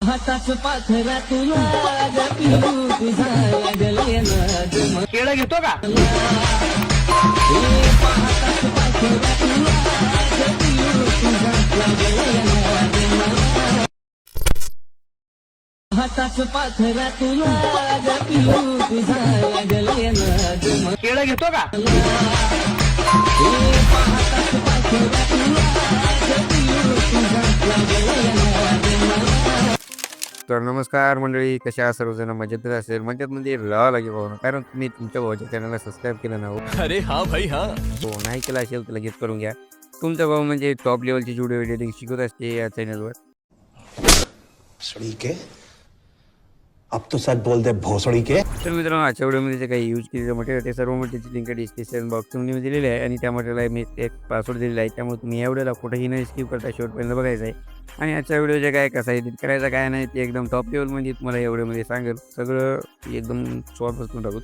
हाताच पाखरा तुला पिलू तुझा लागले ना केळं घेतो का? हाताच पाखरा तुला पिलू तुझा लागले ना हाताच पाखरा तुला पिलू तुझा लागले ना केळं घेतो का? हाताच पाखरा तुला पिलू तुझा लागले ना तर नमस्कार मंडळी, कशा आहात सर्वजण? मजेत असेल, मजेत म्हणजे राहावं लागेल भाऊ, कारण तुम्ही तुमच्या भाऊच्या चॅनलला सबस्क्राईब केलं ना हो. अरे हाँ भाई हाँ, हो नाही केलं असेल तर लगेच करून घ्या. तुमचा भाऊ म्हणजे टॉप लेवलची व्हिडिओ एडिटिंग शिकवत असते या चॅनलवर. भोसड़ी के अब तो सच बोल दे भोसड़ी के. तर मित्रांनो, आजच्या व्हिडिओमध्ये जे काही यूज केलेलं मटेरियल ते सर्व मटेरियलची लिंक डिस्क्रिप्शन बॉक्समध्ये दिलेली आहे आणि त्या मटेरियलला मी एक पासवर्ड दिलेला आहे. त्यामुळे तुम्ही या व्हिडिओला कुठेही नाही स्किप करता शेवटपर्यंत बघायचं आहे. आणि आजच्या व्हिडिओचे काय कसं एडिट करायचं काय नाही ते एकदम टॉप लेवलमध्ये तुम्हाला या व्हिडिओमध्ये सांगेल. सगळं एकदम सॉल्व टाकू.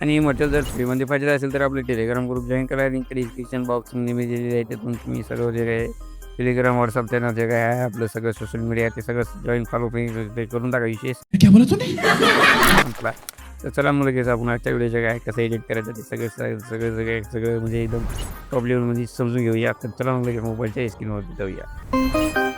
आणि मटेरियल जर फ्रीमध्ये पाहिजे असेल तर आपले टेलिग्राम ग्रुप जॉईन करा. लिंक डिस्क्रिप्शन बॉक्समध्ये मी दिलेली आहे. त्यातून तुम्ही सर्व जे काय टेलिग्राम व्हॉट्सअप चॅनल जे काय आहे आपलं सगळं सोशल मीडिया ते सगळं जॉईन फॉलो करून टाका. विशेष तर चला मग लगेच आपण आजच्या व्हिडिओचे काय कसं एडिट करायचं ते सगळं म्हणजे एकदम टॉप लेवलमध्ये समजून घेऊया. तर चला मग लगेच मोबाईलच्या स्क्रीनवरती जाऊया.